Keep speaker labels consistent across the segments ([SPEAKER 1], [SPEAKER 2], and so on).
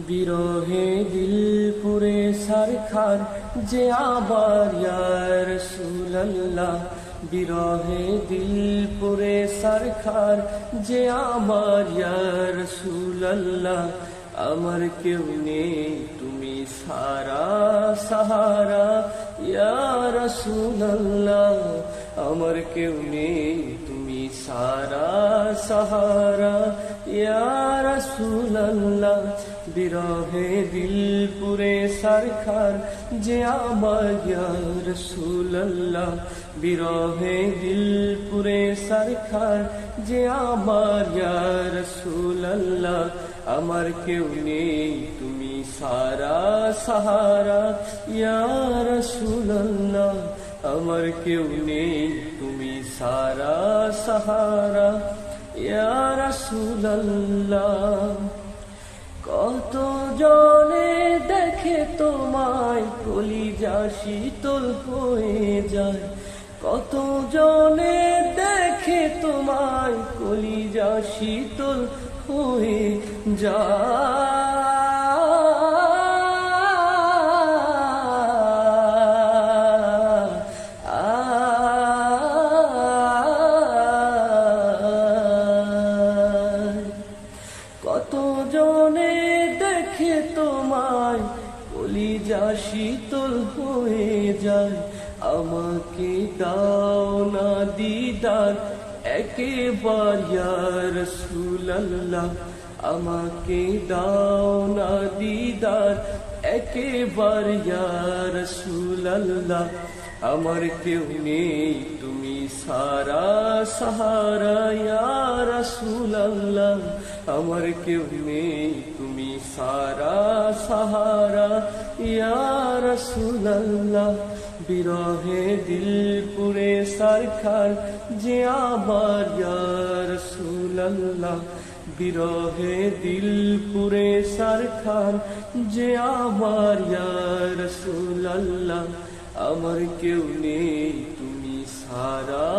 [SPEAKER 1] বিরহে দিল পুরে সরখার যে আবার ইয়া রাসূলুল্লাহ, বিরহে দিল পুরে সরখার যে আমার ইয়া রাসূলুল্লাহ। আমার কেউ নেই তুমি সারা সাহারা ইয়া রাসূলুল্লাহ, আমার কেউ নেই তুমি সারা সাহারা ইয়া রাসূলুল্লাহ। বিরহে দিল পুরে সরখার যে আমার ইয়া রাসূলুল্লাহ, বিরহে দিল পুরে সরখার যে আমার ইয়া রাসূলুল্লাহ। আমার কেউ নেই তুমি সারা সাহারা ইয়া রাসূলুল্লাহ, আমার কেউ নেই তুমি সারা সাহারা ইয়া রাসূলুল্লাহ। কত জনে দেখে তোমায় কলিজা শীতল হয়ে যায়, কত জনে দেখে তোমায় কলিজা শীতল হয়ে যায়। কত জনে দেখে তোমায় কলিজা শীতল হয়ে যায়। আমাকে দাও না দিদার একেবার ইয়া রাসূলুল্লাহ, আমাকে দাও না দিদার একেবার ইয়া রাসূলুল্লাহ। আমার কেউ নেই তুমি সারা সাহারা ইয়া রাসূলুল্লাহ, আমার কেউ নেই তুমি সারা সাহারা ইয়া রাসূলুল্লাহ। বিরহে দিল পুরে সরখার যে আমার ইয়া রাসূলুল্লাহ, বিরহে দিল পুরে সরখার যে আমার ইয়া রাসূলুল্লাহ। আমার কেউ নেই তুমি সারা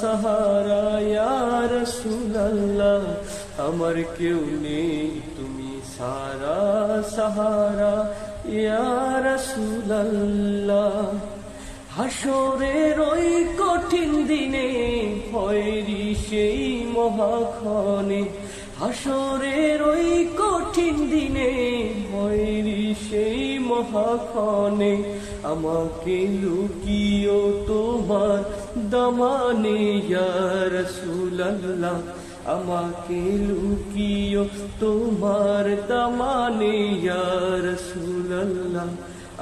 [SPEAKER 1] সাহারা ইয়া রাসূলুল্লাহ, আমার কেউ নেই তুমি সারা সাহারা ইয়া রাসূলুল্লাহ। হাসরের ওই কঠিন দিনে হয়রি সেই মহাক্ষণে, হাসরের ওই কঠিন দিনে হয়রি সেই মহাক্ষণে। আমাকে লুকিও তোমার দামানে ইয়া রাসূলুল্লাহ, আমাকে লুকিও তোমার দামানে ইয়া রাসূলুল্লাহ।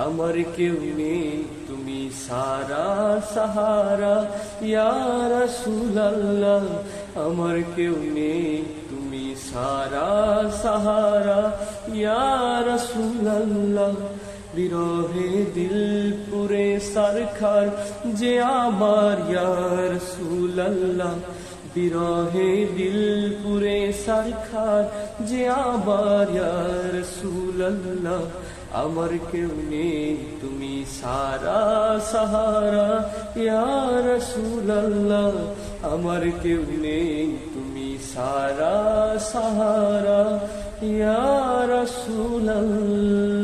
[SPEAKER 1] আমার কেউ নেই তুমি সারা সাহারা ইয়া রাসূলুল্লাহ, আমার কেউ নেই তুমি সারা সাহারা ইয়া রাসূলুল্লাহ। বিরহে দিল পুরে সরখার যে আমার ইয়া রাসূলুল্লাহ, বিরহে দিল পুরে সরখার যে আমার ইয়া রাসূলুল্লাহ। আমার কেউ নেই তুমি সারা সাহারা ইয়া রাসূলুল্লাহ, আমার কেউ নেই তুমি সারা সাহারা ইয়া রাসূলুল্লাহ।